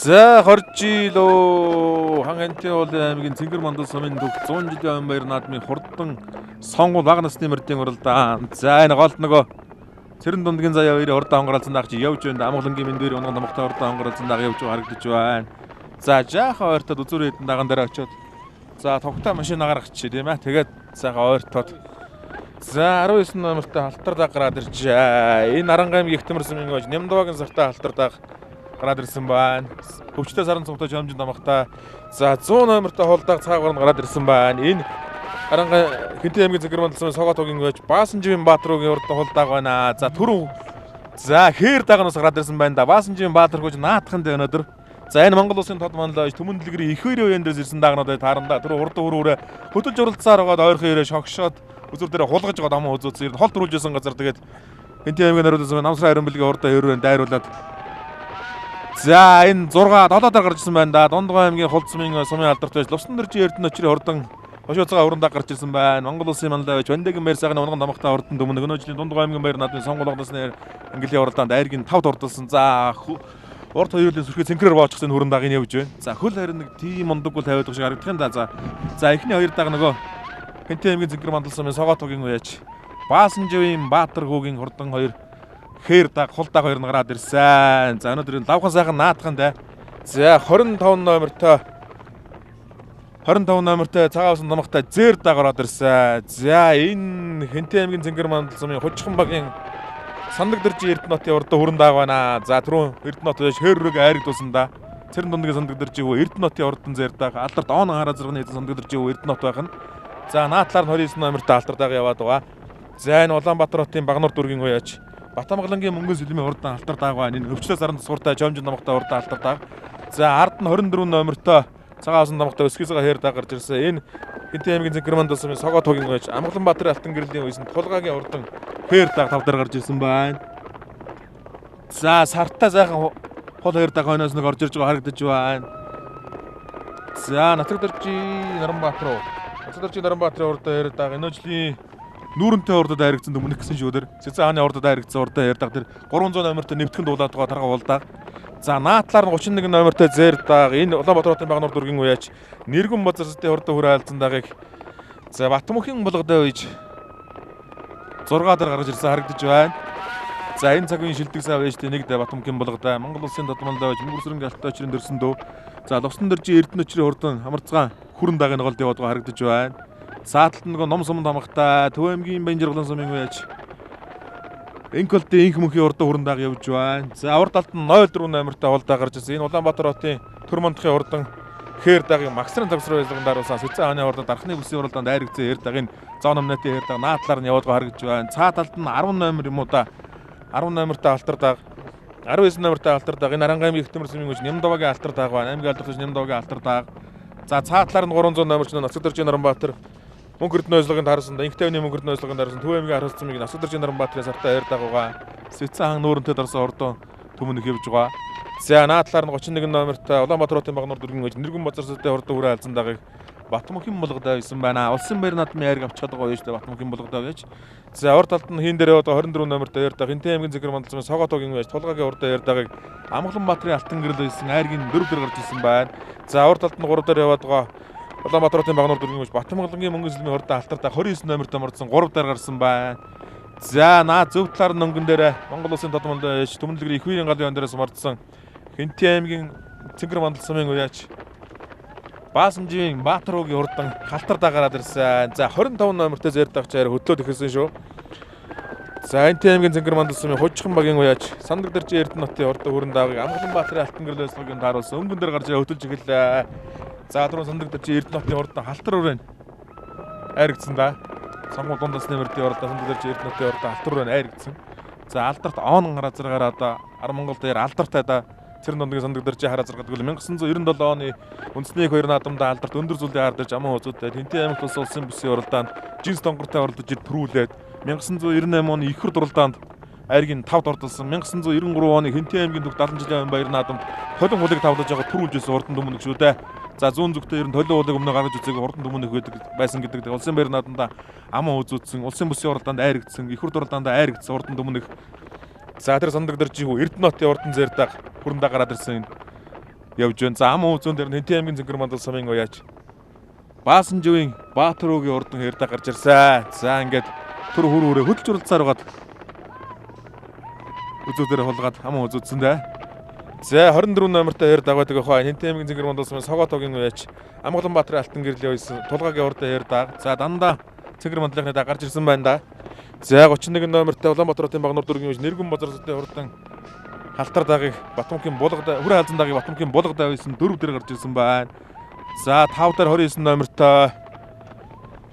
За хоржилоо хангантын уулын аймгийн Цэнгэр мандал сумын төв 100 жилийн баяр наадмын хурдан сонгуул бага насны мөрдийн уралдаан. За энэ голд нөгөө Цэрэн дундгийн заяа хоёрын хурдан хонгоролцсон дагч явж байна. Амгалангийн мэндээр унган намхтай хурдан хонгоролцсон даг явж харагдаж байна. За жаахан ойртод үзүүр хэдэн даган дээр очиод за тогтоо машин гаргачих тийм ээ. Тэгээд сайхан ойртоод за 19 номертой халтар даг гараад иржээ. Энэ Арангааймгийн Ихтэмэр сумын гож Нямдвагийн сартаа халтар даг гараад ирсэн байна. Хөвчтэй саран цогтой жамжин намхтай. За 100 номертой холдог цаагаар нь гараад ирсэн байна. Энэ Арангай Хэнтэй аймгийн Цэнгэр мандал сумын Соготогийн гож Баасанживын Баатаруугийн урд холдог байна. За түрүү за хээр дагнаас гараад ирсэн байна да. Баасанживын Баатар гож наатхан дээр өнөөдөр. За энэ Монгол улсын тод манлаж Түмэн дэлгэрийн их хоёрын үеийн дээрс ирсэн дагнууд тааранда түрүү урд өрөөрэ хөтөлж уралцсаар байгаад ойрхон ирээ шогшоод үзүр дээр хулгаж байгаа амын үзүүцээр холт рүүлжсэн газар тэгээд Хэнтэй аймгийн хариулсан сумын Намсрын харин бэлгийн урд хоёрын дайруулад за энэ 6 долоодоор гарч ирсэн байна да. Дундгой аймгийн Хулд сумын алдарт байж Лувсан дэржийн Эрдэнэчрийн хурдан хошууцгаа урандаа гарч ирсэн байна. Монгол улсын манлай байж Вандигийн баяр сайхан унган намхтай хурдан дүмнэг өнөө жилийн Дундгой аймгийн баяр наадмын сонгуулгадасны английн уралдаанд айргийн 5 дурдсан. За урд хоёрын сүрхээ цэнхрээр боочихсан хүрэн дагийн явж байна. За хөл харин нэг тийм мундаг бол тавиад шиг харагдах юм да. За эхний хоёр даг нөгөө Хэнтэй аймгийн Цэнгэр мандал сумын Соготогийн уяач Баасанживын Баатар хүүгийн хурдан хоёр хээр даг хул даг хоёр нь гараад ирсэн. За өнөөдөр лавхан сайхан наатхан да. За 25 номертой цагаасан намхтай зэр даг гараад ирсэн. За энэ Хэнтэй аймгийн Цэнгэр мандал сумын Хужхан багийн Сандаг дэржийн Эрдэнэтийн урд хүрэн даг байна. За түрүүн Эрдэнэт байж хөррөг айрагдуулсан да. Цэрэн дундгийн Сандаг дэржийн Эрдэнэтийн урдан зэр даг алдарт он хараа зэрэгний Сандаг дэржийн Эрдэнэт байх нь. За наатлаар нь 29 номертой алдар даг яваад байгаа. За энэ Улаанбаатар хотын Багнуур дүүргийн уяач Батамгалангийн мөнгөн сэлмийн урдан алтар даг байна. Энэ өвчлөө саранд суртай Жомжин намхтай урдан алтар даг. За ард нь 24 номертой цагаасан намхтай өсгийсгээ хээр даг гарч ирсэн. Энэ Хэнтэй аймгийн Цэнгэр мандал сумын Соготогийн гойч Амгаланбаатарын алтан гэрлийн үйсэн Тулгагийн урдан хээр даг 5 дээр гарч ирсэн байна. За сартаа сайхан хол хээр даг хойноос нэг орж ирж байгаа харагдаж байна. За Нацаг дэржийн Наранбаатарын урдан хээр даг энэ жилийн нүүрэнтэй урдад хайрагдсан дүмнэх гэсэн шүүдэр Цэцэн хааны урдад хайрагдсан урдаа хээр даг тэр 300 номертой нэвтгэн дуулаад байгаа тарга уулдаг. За наатлаар нь 31 номертой зэр даг энэ Улаанбаатар хотын Багнуур дүүргийн уяач Нэргэн базарстай урдаа хүрээ айлцсан дагыг за Батмөнхийн болгодоо үйж 6 дээр гаргаж ирсэн харагдаж байна. За энэ цаг үеийн шилдэг сав ээжтэй нэг дэ Батмөнхийн болгодоо Монгол улсын додмолдоо байж мөнгөрсрэнгийн алтайчрын дэрсэн дөө. За Лувсан дэржийн Эрдэнэчрийн хурдан хамарцгаан хүрэн дагийн голд яваад байгаа харагдаж байна. Сааталт нөгөө ном суманд хамахтай Төв аймгийн Баянжиргалан сумын уяач Энколтын инх мөнхийн урдаа хүрэн даг явж байна. За урд талд нь 04 номертой холдоо гарч ирсэн. Энэ Улаанбаатар хотын Төр мандахын урдан хээр дагийн Максрын тагсрын байлганд даруулсан Цэцэн хааны урдад Архны бүсийн уралдаанд айрагдсан хээр дагийн зав номнатын хээр даг наатлаар нь яваад байгаа харагдж байна. Цаа талд нь 10 номер юм уу да. 10 номертой алтар даг 19 номертой алтар даг энэ Арангааймгийн Ихтэмэр сумын гож Нямдвагийн алтар даг байна. Аймгийн алдарт Нямдвагийн алтар даг. За цаа талаар нь 300 номерч Нацаг дэржийн Наранбаатар мөнгөрд нөөцлөгөнд харсан да инхтэй үний мөнгөрд нөөцлөгөнд харсан Төв аймгийн Архалт сумын Нацаг дэржийн Наранбаатарын сартаа хээр даг байгаа. Цэцэн хаан нүүрэнтэй дарсан ордон түмнэг явж байгаа. За наатлаар нь 31 номертой Улаанбаатар хотын Багнуур дүүргийн гож Нэргэн базарстай хурдан хүрээ айлцсан дагыг Батмөнхийн болгодоо байсан байна. Улсын баяр наадмын айрг авч чадгаа байж Батмөнхийн болгодоо байж. За урд талд нь хийн дээр яваад 24 номертой хээр даг Хэнтэй аймгийн Цэнгэр мандал сумын Соготогийн байж Тулгагийн урдаа хээр дагыг Амгаланбаатарын алтан гэрэл байсан айргийн 4 дээр гарч ирсэн байна. За урд талд нь 3 дээр яваад байгаа Улаанбаатар хотын Багнуур дүүргийн гож Батамгалангийн мөнгөн сэлмийн хурдан алтар даг 29 номертой мордсон 3 дээр гарсан байна. За наа зөв талаар нь өнгөн дээр Монгол улсын додмолд байж Түмэн дэлгэрийн их хоёрын галын дээрээс мордсон Хэнтэй аймгийн Цэнгэр мандал сумын уяач Баасанживын Баатар хүүгийн хурдан халтар даг гараад ирсэн. За 25 номертой зэр дагч хайр хөдлөөд ихсэн шүү. За Хэнтэй аймгийн Цэнгэр мандал сумын Хужхан багийн уяач Сандаг дэржийн Эрдэнэтийн урдаа хүрэн дагийг Амгаланбаатарын алтан гэрэл өслөгийн тааруулсан өнгөн дээр гарч хөдөлж эхэллээ. За түрүүн Сандаг дэржийн Эрдэнэтийн урдаа халтар өрөө айрагдсан да. Сонгуул дундасны мөрдийн урдаа Сандаг дэржийн Эрдэнэтийн урдаа халтар өрөө айрагдсан. За алдарт он гараа зэрэгээр одоо Ар Монгол дээр алдартай да Цэрэн дундгийн Сандаг дэржийн хараа зэрэг гэвэл 1997 оны үндэсний их хоёр наадамдаа алдарт өндөр зүйлийн хар дэрж аман үзүүдэд Хэнтэй аймагт улс улсын бүсийн уралдаанд жинс донгортой оролдож ир төрүүлээд 1998 оны их хурд уралдаанд айргийн 5 дордолсон 1993 оны Хэнтэй аймгийн төв 70 жилийн баяр наадамд холин хулыг тавлаж байгаа төрүүлж байсан урдан дүмнэг шүү дээ. За зүүн зүгтээ ер нь толин уулыг өмнө гаргаж үзээг урдан дүмнэг байдаг байсан гэдэг улсын баяр наадамдаа аман үзүүлсэн улсын бүсийн уралдаанд айрагдсан их хурд уралдаанд айрагдсан урдан дүмнэг. За тэр Сандаг дэржийн Эрдэнэтийн урдан зэр даг хүрэн даг гараад ирсэн явж байна. За ам үзүүн дээр Хинтээ аймгийн Зэнгэр мандал сумын уяач Баасанживын Баатаруугийн урдан хэрдэ гарч ирсэн. За ингээд түр хүрээ хөдөлж уралцаар байгаад үзүүдээр хулгаад ам үзүүдсэн дээ. За 24 номертой хэр дагаадаг хаа Хинтээ аймгийн Зэнгэр мандал сумын Согоотогийн уяач Амгаланбаатарын алтан гэрлийн ойсон тулгагийн урдан хэр даг. За дандаа Зэнгэр мандлынхны да гарч ирсэн байна да. За 31 номертой Улаанбаатарын Багнуур дүүргийн уяач Нэргэн Базарстай урдан халтар дагыг Батмунхийн булгад хүрээ халзан дагыг Батмунхийн булгад байсан 4 дээр гарч ирсэн байна. За 5 дээр 29 номертой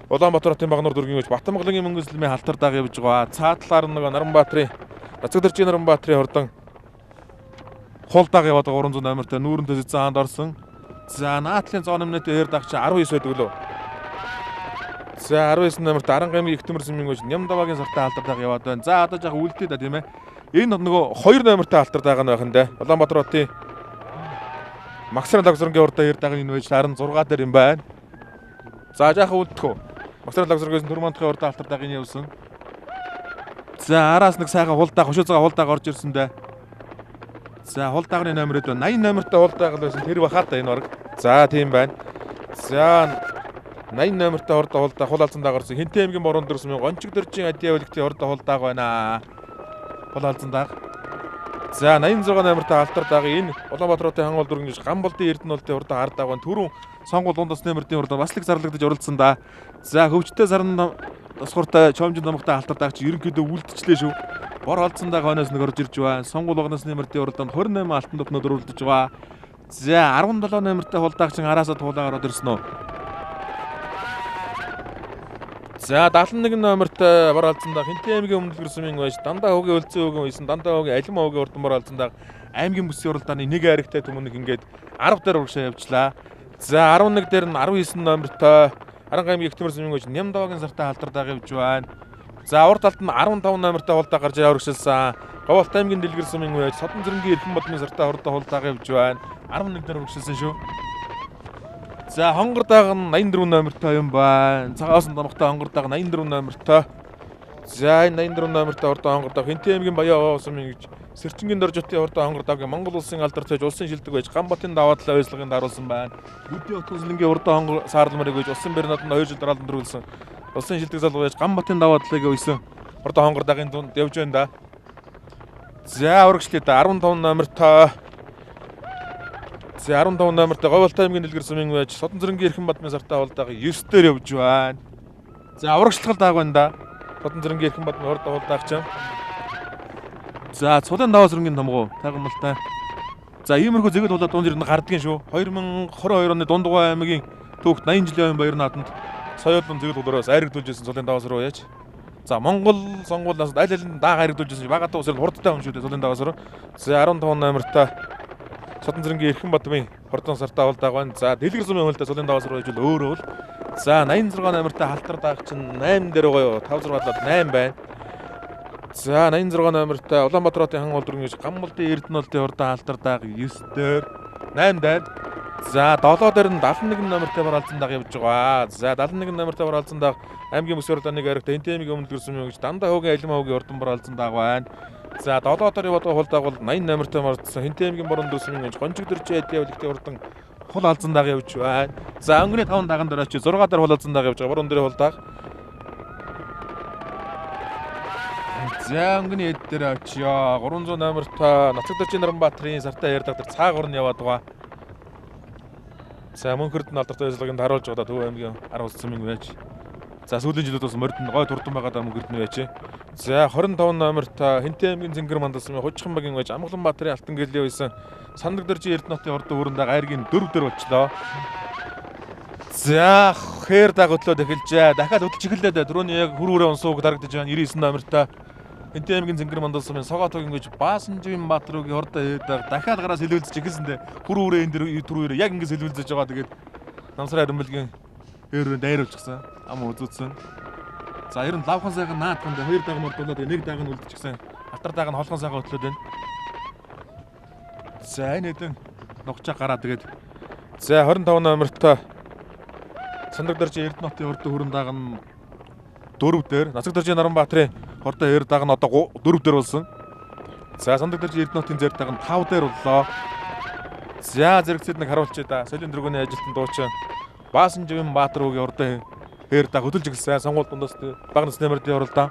Улаанбаатарын Багнуур дүүргийн уяач Батмунгийн мөнгөслөмийн халтар даг явж байгаа. Цаатлаар нэг Наранбаатарын Нацагдэржийн Наранбаатарын хурдан хул даг яваад байгаа 300 номертой нүүрэнтэй зэзэн хаанд орсон. За наатлын зоон өмнөд хэр даг чи 19 байдаг лөө. За 19 номерт Арангаймын их төмөр сүмийн уяач Нямдавагийн сартай халтар даг яваад байна. За одоо яг үлдээ да тийм ээ. Энэ нөгөө 2 номертой халтар даг нь байх нь дээ. Улаанбаатар хотын Магсран лагзургийн урдаа хэр даг энэ уяач 16 дээр юм байна. За жаахан үлдэхгүй. Магсран лагзургээс Төрмөндхийн урдаа халтар даг энэ явсан. За араас нэг сайхан хул даг хошоо цагаа хул даг орж ирсэн дээ. За хул дагны номерд 80 номертой хул даг л байсан тэр бахаа та энэ баг. За тийм байна. За 80 номертой хурдан хул даг хул алзан даг орсон. Хинтээ аймгийн Борон дөрсмийн Гончиг дөржийн Адиа бүлэгтийн хурдан хул даг байна. Хул алзан даг. За 86 номертой алтар даг энэ Улаанбаатар хотын хангуул дөрөнгөж Гамболдын Эрдэнэлтийн хурдан хар даг байна. Түрүүн сонгуул дундас нэмэрдийн хурдан бас л зарлагдаж оролцсон да. За хөвчтэй сарн тосгортой чомжин домогтой алтар даг чи ерөнхийдөө үлдчихлээ шүү. Бор олдсон даг хойноос нэг орж ирж байгаа. Сонгуул багнаас нэмэрдийн хурдан 28 алтан топнод өрүүлдэж байгаа. За 17 номертой хул даг чин араасаа туулаа ороод ирсэн үү. За 71 номертой бор алзан даг Хинтээ аймгийн өмнөд гэрсмийн уяач дандаа хөөгийн өлцөн хөөгийн уйсан дандаа хөөгийн алим хөөгийн урдан бор алзан даг аймгийн бүсийн уралдааны нэг хайрагтай түмүнэг ингээд 10 дээр урагшаа явчлаа. За 11 дээр нь 19 номертой Арангаймын их төмөр сүмийн уяач Нямдавагийн сартай халтар даг явж байна. За урд талд нь 15 номертой хул даг гарч урагшилсан. Говьалт аймгийн дэлгэр сүмийн уяач Содон Зэрэнгийн Эрхэн бодмын сартай хурдан хул даг явж байна. 11 дээр урагшилсан шүү. За хонгор даг нь 84 номертой юм байна. Цагаасан домогтой хонгор даг 84 номертой. За энэ 84 номертой хурдан хонгор даг Хинтээ аймгийн Баян сумын гэж Сэрчингийн Доржотын хурдан хонгор даг Монгол улсын алдарт байж улсын шилдэг байж Гамбатын даваадлаа байслагыг харуулсан байна. Бүдийн Отгослонгийн хурдан хонгор саарлмарыг байж улсын баринад нь 2 жил дараалан дөрвөлсөн. Улсын шилдэг залуу байж Гамбатын даваадлыг үйсэн хурдан хонгор дагын дунд явж байна да. За урагшлаа да 15 номертой. За 15 номертой Говьалт аймгийн дэлгэр сүмийн уяач Содон Зэрэнгийн Эрхэн бодмын сартай хул даг 9 дээр явж байна. За урагшлал даг байна да. Содон Зэрэнгийн Эрхэн бодмын хурдан хул даг чинь. За цулын даваа сүрэнгийн томгоо тайгамалтай. За иймэрхүү зэгэд хулаа дунд ирнэ гардгийн шүү. 2022 оны Дундгуй аймгийн түүхт 80 жилийн баяр нааданд соёлын зэгэд хулаараас айрагдуулж ирсэн цулын даваа сүр уяач. За Монгол сонгуулиас аль аль нь даага хайрагдуулж ирсэн багатаа усрал хурдтай хүн шүү дээ цулын даваа сүр. За 15 номертой Содон Зэрэнгийн Эрхэн бодмын хурдан сартай хул даг байна. За дэлгэр сүмийн хөлтэй цулын даваа сүр уяач өөрөө л. За 86 номертой халтар даг чинь 8 дээр гоё 5 6 болоод 8 байна. За 86 номертой Улаанбаатар хотын хангуул дөрөнгөж Гамболдын Эрдэнэлтийн хурдан халтар даг 9 дээр 8 дээр. За 7 дээр нь 71 номертой бор алзан даг явж байгаа. За 71 номертой бор алзан даг аймгийн бүсийн уралдааны хайрагтай Хинтээ аймгийн өмнөд гэрсмийн гэж дандаа хөөгийн алим хөөгийн урдан бор алзан даг байна. За 7 дээр яваад хул даг бол 80 номертой мордсон Хинтээ аймгийн Борон дөрсмийн гэж Гончиг дөржийн Адиа бүлэгтийн урдан хул алзан даг явж байна. За өнгөний 5 даган дээр очиж 6 дээр хул алзан даг явж байгаа. Борон дээр хул даг. За өнгөний эд дээр очиё. 300 номертой Нацагдэржийн Наранбаатарын сартай ярь даг цааг орн яваад байгаа. За мөнхөрд нь алдартай байслагыг харуулж байгаа Төв аймгийн 10 улс сүмийн байж. За сүүлийн жилүүд бас морьд нь гой турдан байгаа мөнхөрд нь байж. За 25 номертой Хинтээ аймгийн Зэнгэр мандал сүмийн Хужхан багийн байж Амгаланбаатарын алтан гэрлийн байсан Сандагдэржийн Эрдэнэтийн хурдан хүрэн айргийн 4 дээр болчлоо. За хээр даг хөтлөөд эхэлжээ. Дахиад хөдөлж эхэллээ дээ. Түрүүний яг хүрүүрээ унсууг дарагдаж байна 99 номертой Хинтээ аймгийн Зэнгэр мандал сүмийн Согоотогийн гэж Баасанживын Баатаруугийн хурдан хэрэг дахиад гараас хэлүүлж эхэлсэн дээ. Хүрүүрээ энэ дэр түрүүрээ яг ингэж хэлүүлж байгаа. Тэгээд Намсраа Армбэлгийн хээрээ дайруулчихсан. Ам үзүүлсэн. За ер нь лавхан сайхан наадхан дээр 2 дагнууд болоод нэг даг нь үлдчихсэн. Хатар даг нь холхон сайхан хөтлөөд байна. За энэ хэдэн нухчаа гараа тэгээд за 25 номертой Сандагдэржийн Эрдэнэтийн хурдан хүрэн даг нь 4 дээр Нацагдэржийн Наранбаатарын хурдан хэр даг нь одоо 4 дээр болсон. За Сандагдэржийн Эрдэнэтийн зэр даг нь 5 дээр боллоо. За зэрэгцээд нэг харуулчих да. Солийн дөрвөний ажилтан дуучин Баасан Живэн Баатар уугийн урд хээр да хөдөлж гэлсэн сонгуул дундаас баг насны нэмэрдийн оролдоо.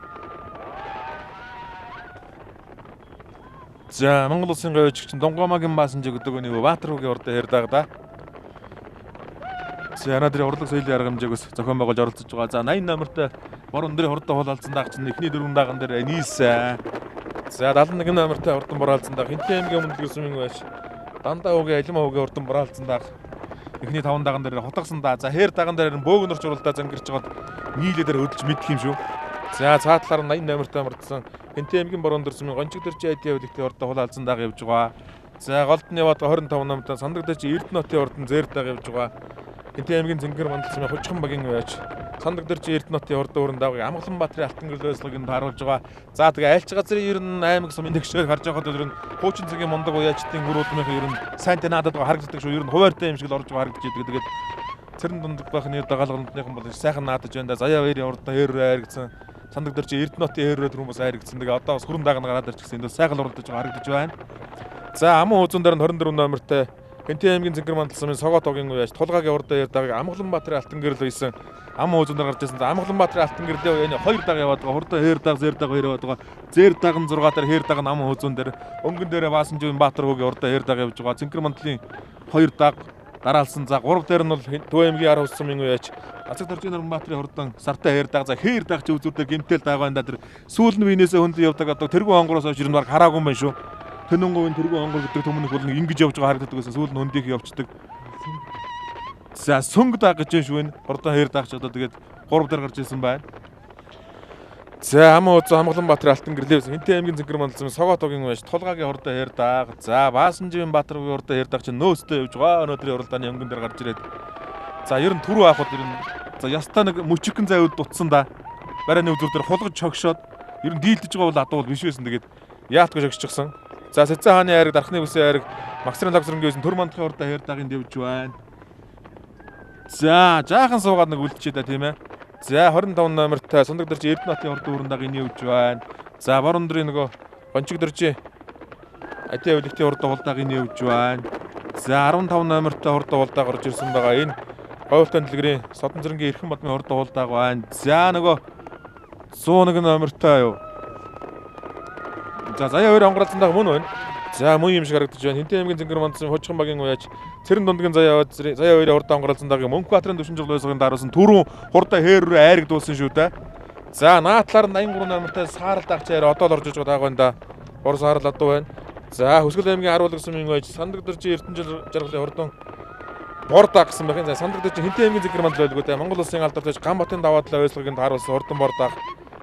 За Монгол улсын говьч чинь Дунгомагийн Баасан Жиг гэдэг нэг Баатар уугийн урд хээр даг да. За надрын урлаг соёлын арга хэмжээгөөс зохион байгуулж оролцож байгаа. За 80 номертой бор өндрийн хурдан хулалцсан даг чинь эхний дөрвөн даган дээр нийлсэн. За 71 номертой хурдан бораалцсан даг Хинтээ аймгийн өмнөд гэрсмийн байж Дандаа уугийн Алим уугийн хурдан бораалцсан даг эхний 5 даган дээр хутгасан да. За хээр даган дээр бөөгнөрч уралдаа зангирч байгаа нийлээ дээр хөдөлж мэдх юм шүү. За цаатлаар 80 номертой мордсон Хинтээ аймгийн бор өндөрсмийн гончиг дэрчи айдын явдагтын хурдан хулалцсан даг явж байгаа. За голдны яваад 25 номертой сандаг дэрчи Эрдэнэтийн хурдан зэр даг явж байгаа. Хинтээ аймгийн Зэнгэр мандалсан Хожхон багийн байж сандаг дэрчи Эрдэнэтийн хурдан өрн дааг Амгалан Баатарын алтан гэрэл байцлагыг харуулж байгаа. За тэгээ айлч газрын ер нь аймаг сум индэгшээр харж байхад ер нь хуучин цагийн мундаг уяачдын гүрүүдмийн ер нь сайн танадад харагддаг шүү. Ер нь хуваартай юм шиг л орж харагдаж идэг. Тэгээд цэрэн дундад бахны дагалгалтныхан бол сайхан наадаж байна да. Заяа хоёрын урд хээрээ харагдсан. Сандаг дэрчи Эрдэнэтийн хээрээ түрүүн бас харагдсан. Тэгээ одоо бас хүрэн дагна гараад ирж гисэн. Энд сайхан уралдаж харагдаж байна. За амун үзүүн дээр нь 24 номертой Хинтээ аймгийн Зэнгэр мандалсан Согоот огийн уяаж Тулгагийн урд дээр даг Амгалан Баатарын алтан гэрэл байсан. Амун үзүүн дээр гарч ирсэн. За Амгалан Баатарын алтан гэрлээ хоёр даг яваад байгаа. Хурдан хээр даг, зэр даг хоёр яваад байгаа. Зэр даг нь 6 дээр хээр даг нь амун үзүүн дээр өнгөн дээрээ Баасан Живэн Баатар уугийн урд хээр даг явж байгаа. Зэнгэр мандлын хоёр даг дараалсан. За 3 дээр нь бол Төв аймгийн ар усмын уяаж Ацаг Доржин Нурмбаатарын хурдан сартай хээр даг. За хээр даг ч үзүүрээр гэмтэл даг байна да. Тэр сүүл нь винээсээ хөндөд явдаг. Одоо тэргүй онгороос хойш ер нь баг хараагүй юм байна шүү. Тэнэнговын тэргүй онгор гэдэг төмөнөх бол нэг ингэж явж байгаа харагддаг гэсэн сүүл нь хөндийнх явцдаг. За сүнг даг гэж шүү энэ. Хурдан хээр дагч одоо тэгээд 3 дээр гарч ирсэн байна. За амун үзэн Амгалан Баатарын алтан гэрлээ. Хинтээ аймгийн Зэнгэр мандалсан Согоот огийн байж Тулгагийн хурдан хээр даг. За Баасан Живэн Баатар уугийн хурдан хээр даг чинь нөөцтэй явж байгаа. Өнөөдрийн уралдааны өнгөн дээр гарч ирээд. За ер нь түрүү авахд ер нь за ястаа нэг мөчгөн зайуд дутсан да. Барааны үзүүр дээр хулгаж чогшоод ер нь дийлдэж байгаа бол адуу биш байсан. Тэгээд яатгүй шогшчихсан. За Сэцэн хааны айраг дархны бүсийн айраг Максрын лагсрынгийн төр мандахын урдаа хээр дагын дэвж байна. За жаахан суугаад нэг үлдчихэд да тийм ээ. За 25 номертой Сандаг дэрчи Эрдэнэтийн хурдан өрн дагын нэвж байна. За бор өндрийн нөгөө гончиг дэрчи Адийн явдагтын хурдан хулдагын нэвж байна. За 15 номертой хурдан хулдаг орж ирсэн байгаа. Энэ говьтан дэлгэрийн Содон зэргийн Эрхэн бадмын хурдан хулдаг байна. За нөгөө 101 номертой юу. За заяа хоёр онгорлцсон даг мөн байна. За мөн юм шиг харагдаж байна. Хинтээ аймгийн Зэнгэр мандалсан Хожхон багийн уяаж цэрэн дундгийн заяа хоёрын хурдан онгорлцсон даг Мөнх Баатарын 40 жил байсгийн даруулсан түрүүн хурдан хээр рүү айрагдуулсан шүү дээ. За наадлаар 83 номертой Саарал дагч хайр одоо л орж иж байгаа байна да. Бор Саарал адуу байна. За Хөсгөл аймгийн харуулга сумын уяаж Сандаг дэрчи Эрдэнэ жаргалын хурдан бор даг гэсэн байна. За Сандаг дэрчи Хинтээ аймгийн Зэнгэр мандал байлгүй дээ. Монгол улсын алдартай Гамбатын даваадлаа байслагыг харуулсан хурдан бор даг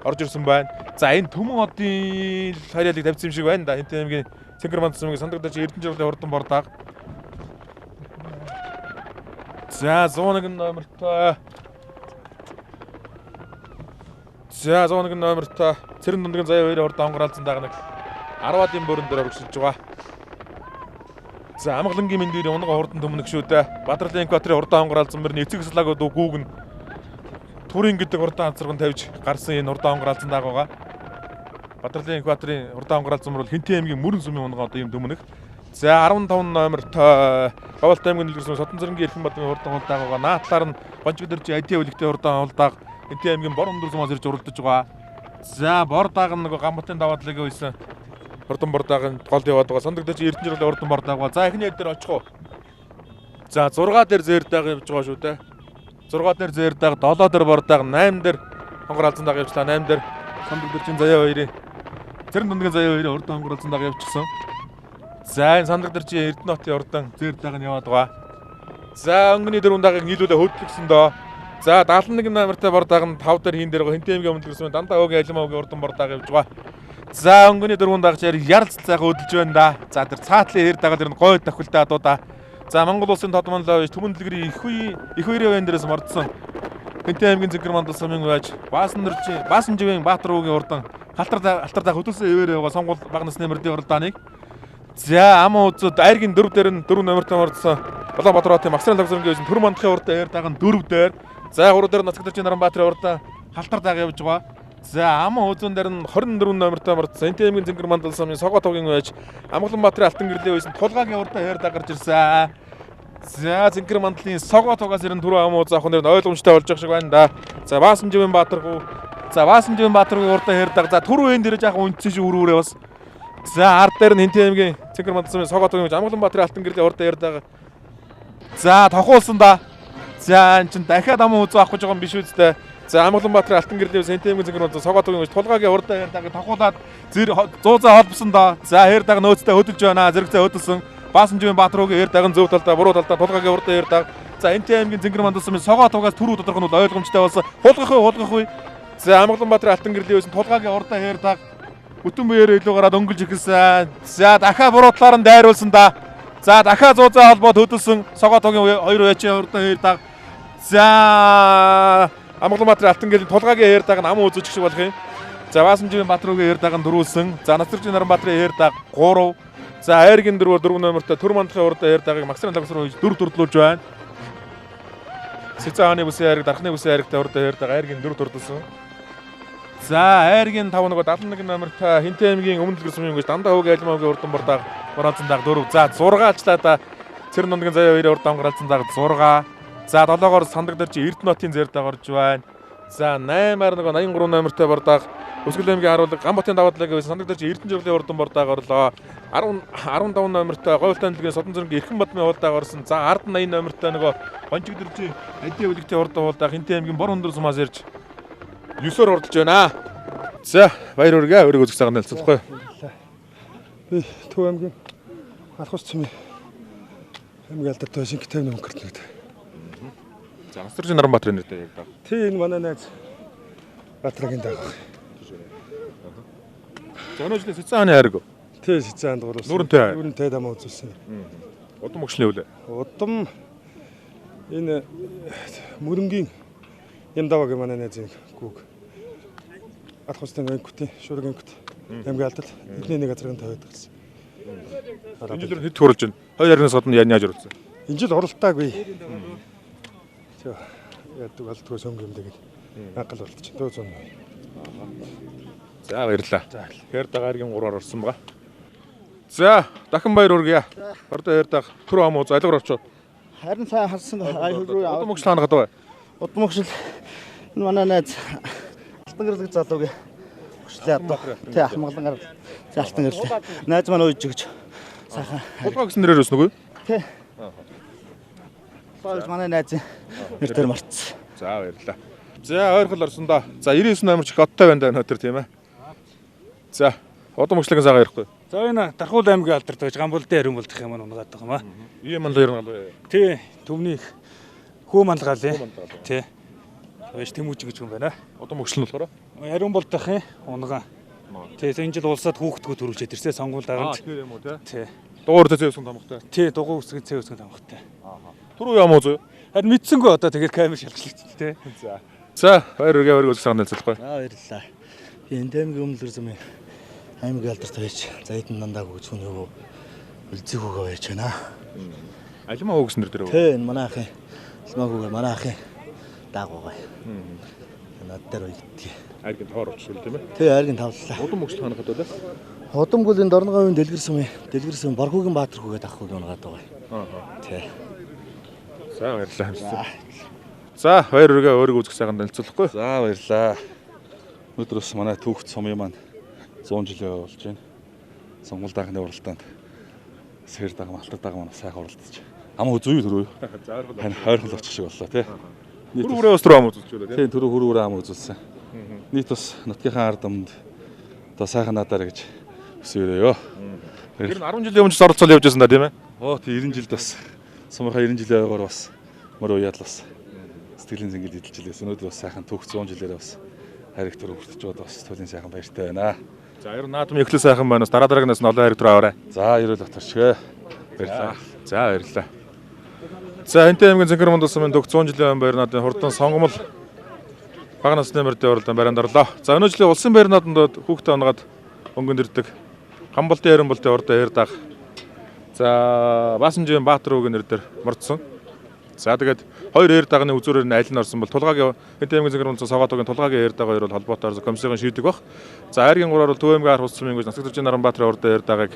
орж ирсэн байна. За энэ Төмөн одын хариалыг тавьсан юм шиг байна да. Хинтээ аймгийн Зэнгэр мандалсан Сандаг дэрчи Эрдэнэ жаргалын хурдан бор даг. За 101 номертой. За 101 номертой цэрэн дундгийн заяа хоёрын хурдан онгорлцсон даг нэг 10-ийн бүрэн дээр өргөсөж байгаа. За Амгалангийн мэндийн унага хурдан төмнөх шүү дээ. Бадралын экваторын хурдан онгорлцсон мөрний эцэг слаг гүүгэн Түрийн гэдэг хурдан хацарган тавьж гарсан энэ хурдан онгорлцсон даг байгаа. Бадралын экваторын хурдан онгорлцсон мөр бол Хинтээ аймгийн Мөрөн сумын унага одоо юм төмнөх. За 15 номертой Говьт аймгийн дэлгэрсэн Содон зэргийн Эрхэн бадмын хурдан хулдаг байгаа. Наадлаар нь гончиг дэрчи Адийн явдагтын хурдан хулдаг. Хинтээ аймгийн бор өндөр сумаас ирж уралдаж байгаа. За бор даг нь нөгөө Гамбатын даваадлыг үйсэн хурдан бор даг нь голд яваад байгаа. Сандаг дэрчи Эрдэнэ жаргалын хурдан бор даг байгаа. За эхний хэд дээр очих уу? За 6 дээр зэр даг явж байгаа шүү дээ. 6 дээр зэр даг, 7 дээр бор даг, 8 дээр хонгорлцсон даг явчлаа. 8 дээр Сандаг дэрчийн заяа хоёрын цэрэн дундгийн заяа хоёрын хурдан хонгорлцсон даг явчихсан. За энэ Сандаг дэрчийн Эрдэнэтийн хурдан зэр даг нь яваад байгаа. За өнгөний дөрвөн дагийг нийлүүлээ хөдлөсөн доо. За 71 номертой бор даг нь 5 дээр хийн дээр байгаа. Хинтээ аймгийн өмнөд гэрсэн Дандаа уугийн Алим уугийн хурдан бор даг явж байгаа. За өнгөний дөрвөн дагч яралц цайхан хөдөлж байна да. За тэр цаатлын хэр дагаад ирнэ гой тохилтой адуу да. За Монгол улсын тодмонлоо биш Төмөн дэлгэрийн их үерийн вэн дээрээс мордсон. Хинтээ аймгийн Зэнгэр мандалсан сумын байж Баасан Живэн Баатар уугийн хурдан алтар хөдөлсөн хэвээр яваа сонгуул баг насны нэмэрдийн уралдааныг. За амун үзүүд айргийн 4 дээр нь 4 номертой мордсон. Улаанбаатар хотын Максрын лагсрынгийн үйсэн төр мандахын хурдан ээр даг нь 4 дээр. За 3 дээр Ацаг дэрчи Наранбаатарын хурдан халтар даг явж байгаа. За ам үзүүн дээр нь 24 номертой мартсан Энт аймгийн Зэнгэр мандал сумын Согоо тугийн байж Амгаланбаатарын алтан гэрлээ байсан тулгагийн урдаа хаяр дагарч ирсэн. За Зэнгэр мандлын Согоо тугаас ирэн түрүү ам ууз авах нэр ойлгомжтой болж байгаа шиг байна да. За Баасамживэн Баатаргуу. За Баасамживэн Баатаргуугийн урдаа хаяр даг. За түрүү энэ дээр жаахан үнцэн шиг үрүүрээ бас. За ард дээр нь Энт аймгийн Зэнгэр мандал сумын Согоо тугийн байж Амгаланбаатарын алтан гэрлээ урдаа хаяр даг. За тохиулсан да. За эн чин дахиад ам ууз авах гэж байгаа юм биш үстэй. За Амгаланбаатарын алтан гэрлээс Энт аймгийн Зэнгэр мандал Согоо тугийн байж тулгагийн урдаа хаяр даг тохиулаад 100 холбосон да. За хаяр даг нөөцтэй хөдөлж байна. Зэрэгцээ хөдөлсөн. Баасамживэн Баатаргуугийн хаяр даг нь зөв талдаа буруу талдаа тулгагийн урдаа хаяр даг. За Энт аймгийн Зэнгэр мандал сумын Согоо тугаас түрүү тодорхой нь ойлгомжтой болсон. Хулгах. За Амгаланбаатарын алтан гэрлээ байсан тулгагийн урдаа хаяр даг бүтэн биеэр илүү гараад өнгөлж ирсэн. За дахиад буруу талаар нь дайруулсан да. За дахиад 100 холбоод хөдөлсөн Согоо тугийн 2 вэчээ урдаа хаяр даг. За Амгаланбаатарын алтан гэрлийн тулгагийн хаяр даг нь ам үзүүч шиг болох юм. За Баасамживэн Баатаргуугийн хаяр даг нь дөрүүлсэн. За Насржин Наранбаатарын хаяр даг 3. За Айргийн 4 номертой Түр мандлахын урдаа хаяр дагыг Максрын лагсруу хийж 4 төрдлүүлж байна. Сэцэн хааны бүсийн хайраг, Дархны бүсийн хайрагтай урдаа хаяр даг Айргийн 4 төрдөлсөн. За Айргийн 5 нөгөө 71 номертой Хинт аймгийн өмнөд гэр сумын гэж дандаа хөөг айлмаагийн урдан бордог Боронцон даг 4. За 6 ачлаа да Цэрэн нундгийн заяа 2 урд амгаалцсан даг 6. За 7-оор сандаг дээр чи Эрдэнэтийн зэр даг орж байна. За 8-аар нөгөө 83 номертой бордог Өсгөл аймгийн харуулга Гамбатын даваа талыг байсан сандаг дээр чи Эрдэнэ жиргэлийн урдан бордог орлоо. 15 номертой Говьлтан дэлгийн Содон зэргийн Эрхэн Бадмын хуулдаг орсон. За 80 номертой нөгөө Гончиг дэржи Ади өвлөгтэй урдан хуулдаг Хинт аймгийн Бор өндөр сумаас ирж 9-оор урдж байна. За баяр хүргээ өөрийгөө үзэх цагаан нэлцүүлэхгүй. Би Төв аймгийн Алхус цэми аймгийн алдартай Шинг тавны өнгөрт нэг. За Насржин Наранбаатарын нэртэй яг даг. Тий энэ манай найз Баатаргийн даг. За өнөөдөр Сэцэн хааны хайраг. Тий Сэцэн хаанд гурласан. Нүрэнтэй дам үзүүлсэн. Удам өгшлийн үлээ. Удам энэ мөрөнгийн Ямдавагийн манай найзын гүг. Алхустай ангиутын шуургийн ангиут аймгийн алдал эдний нэг газрын тавиад галсан. Энэ жил хэд хурлж байна? 2 ярнаас гадна яаж оруулсан? Энэ жил оролтоогүй. Яадаг болтгоо сонгомдаг л агал болтч 100. За баярлалаа. Хэр дагаргийн 3-аар орсон байгаа. За дахин баяр хүргье. Ордоо хэр даг түр ам уу залгуур очоо. Харин сайн харсан гай хөл рүү Удам өгшил ханаад бай. Удам өгшил энэ манай найз алтан гэрлэг залуугийн өгшлээ одоо. Тий Амгалан гарал. За алтан гэрлээ. Найз маань ууж өгч сайхан. Тулгаа гэсэн нэрээр өснө үгүй? Тий. Бааж манай найзын нэрээр мартсан. За баярлалаа. За ойрхол орсон да. За 99 номер ч их одтой байна да өнөөдөр тийм ээ. За удам өгшлөгийн цагаан ярихгүй. За энэ Дархуул аймгийн алдартай Гамбулдын ариун болдох юм унгаад байгаа юм аа. Ийм мандал яргал бай. Тий, төвний хөө мандалгаалээ. Тий. Баяж Тэмүүж гэж хүн байна. Удам өгшил нь болохоор Ариун болдохын унган. Тий, энэ жил улсад хүүхдгүү төрүүлж ирсэн сонгуул даганд. тийм юм уу те. Тий. Дуур зэвсэн тамхтай. Тий, дугуй үсгийн цэв үсгийн тамхтай. Түрүү юм уу зөө? Харин мэдсэнгөө одоо тэгээд камер шалгалчихлаа тий. За. За баяр хүргээ өөрийгөө цагаан нэлцүүлэхгүй. Баярлалаа. Би энэ аймгийн өмнөлөр зам аймгийн алдартай байж за эдэн дандааг үзүүн юу үлзэг өгөө байж байна. Алимаа өгсөн нэр дээр. Тий энэ манай ахын Алмаагүй манай ахын даагуугаа. Над дээр үлдээ. Айргийн тоор очвол тийм ээ. Тий айргийн тавлаа. Удам өгшил ханахад байлаа. Удамгүй энэ Дорноговын Дэлгэр сум Бархуугийн Баатар хүүгээд авахгүй унгаад байгаа. Тий. За баярлалаа. За баяр хүргээ өөрийгөө үзэх цагаан нэлцүүлэхгүй. За баярлаа. Өнөөдөр бас манай түүхт сумын маань 100 жилээ болж байна. Сонгол дагны уралдаанд сэр дагам алтар дагам маань сайхан уралдаж. Ам үзүү төрөө. За ойрхон очих шиг боллоо тий. Хүрээ өстрөө ам үзүүлчихлээ тий. Тийм түрүү хүрээ ам үзүүлсэн. Нийт бас нутгийнхаа ард амд одоо сайхан надаар гэж өсөөрөө. Тэр нь 10 жилийн өмнө оролцол явж байсан да тийм ээ. Оо тий 90 жилд бас сумынхаа 90 жилийн ойгоор бас мөр уяад бас сэтгэлийн зингэл эдэлж илээс өнөөдөр бас сайхан түүх 100 жилээрээ бас хайрыг төр хүртэж бод бас туйлын сайхан баяртай байна. За ер нь наадам ихлэ сайхан байна. Дараа дараагнаас нь олон хайр төр аваарай. За ерөөл батарчгээ. Баярлалаа. За баярлалаа. За Энт аймгийн Зэнгэр мандал сумын төгс 100 жилийн баяр наадмын хурдан сонгомол бага насны мөрдөө уралдаан байранд орлоо. За өнөө жилийн улсын баяр наадманд хүүхдээ онгаад өнгөнд ирдэг. Гамбалдын ариун болдын урдаа хэр даг. За Баасамживэн Баатар уугийн нэр дээр мордсон. За тэгээд Хоёр эер дагны үзүүрээр нь аль нь орсон бол тулгаагийн Хэнтэй аймгийн Цэнгэр мандалсан Согоотогийн тулгаагийн эер дагаа хоёр бол холбоотойор комиссийн шийдэг баг. За айргийн 3-аар бол Төв аймгийн арх ус цумын гүйж Насгдэржин Наранбаатарын урд эер дагааг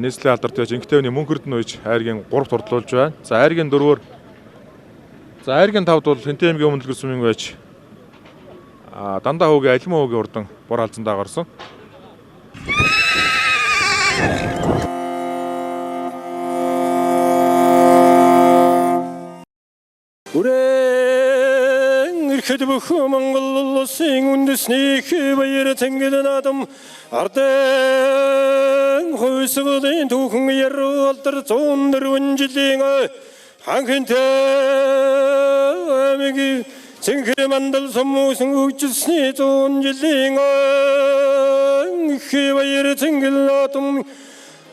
нийслэлийн алдарт байж Инхтэвний мөнхөрд нь үйж айргийн 3-т хурдлуулж байна. За айргийн 4-оор айргийн 5-д бол Хэнтэй аймгийн өмнөлгөр сумын байж дандаа хөөгийн алимаа хөөгийн урдан бур алзандаа гарсан. Үрэн ирэхэд бүх Монгол улсын үндэсний баяр тэнгэрэн адам ардэн хойсголын түүхэн яруу алдар 104 жилийн ханхинтэй аймгийн Цэнгэр мандал сумуусан хөгжилсний 100 жилийн баяр тэнгэрэн адам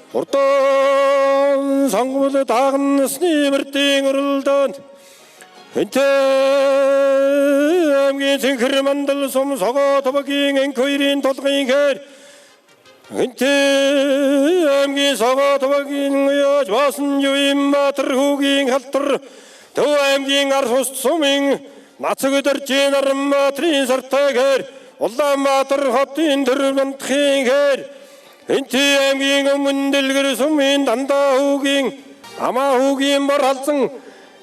урдан сангуул дагнасны мөрдийн өрөлдөнд Хэнтэй аймгийн Цэнгэр мандал сум Согоотогийн энхүүрийн толгын хэр Хэнтэй аймгийн Согоотогийн яаж басан Юимбатар хүүгийн халтар Төв аймгийн арх ус сумын Насгдэржин Наранбаатарын сартай хэр Улаанбаатар хотын төрөвнтхийн хэр Хэнтэй аймгийн өмнөдөлгөр сумын дандаа хүүгийн амаа хүүгийн бор халзан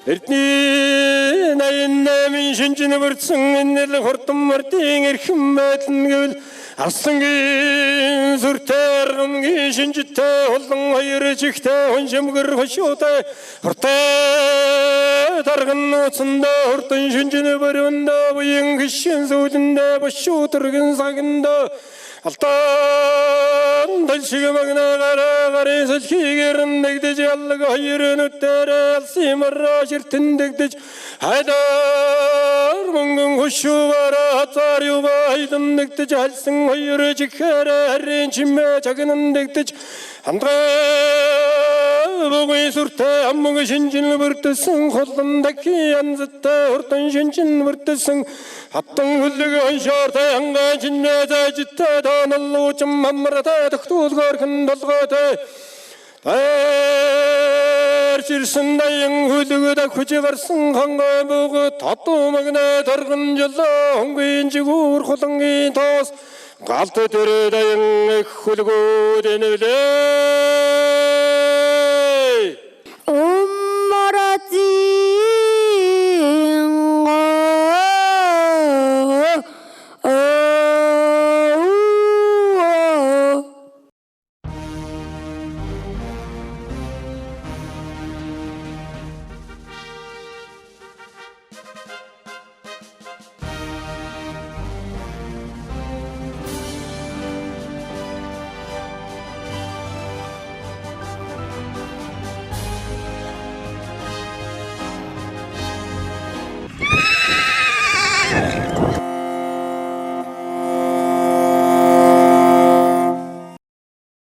Эрдний 88 шинжин бүрдсэн энэл хурдан мөрдийн эрхэм байдлан гэвэл арсангийн сүртэй аргамгийн шинжтэй холон хоёр чихтэй хоншимгэр хошуутай хуртай тарган нууцандаа хурдан шинжин бөрөндөө буян гişin сүүлэндээ бошуу төргөн сагандаа Алтан дэлшиг магнаагаараа гарын сэлхийгэрэн нэгдэж яллаг хоёр нүдээр алсимараа ширтэндэгдэж хайдар мөнгөн хушуугаараа хазар юугаа хайдан нэгдэж халсан хоёр чихээрээ харин чимээ чагнан нэгдэж хамтраа бүгэн сүртэй аммог шинжин бүрдсэн холон даки янзтай хурдан шинжин бүрдсэн хаттан хүлэг оншоортай ангаа чинээ зайжтай наллуучм хамратай төгтүүлгөр хэн долгоотой Чирсэн даян хүлэг дагхиж гарсан хангаа бөгөт татуу магнаа тарган жолоо хонгийн жигүүр хулангийн тоос галт төрөө даян хүлгүүд энэлээ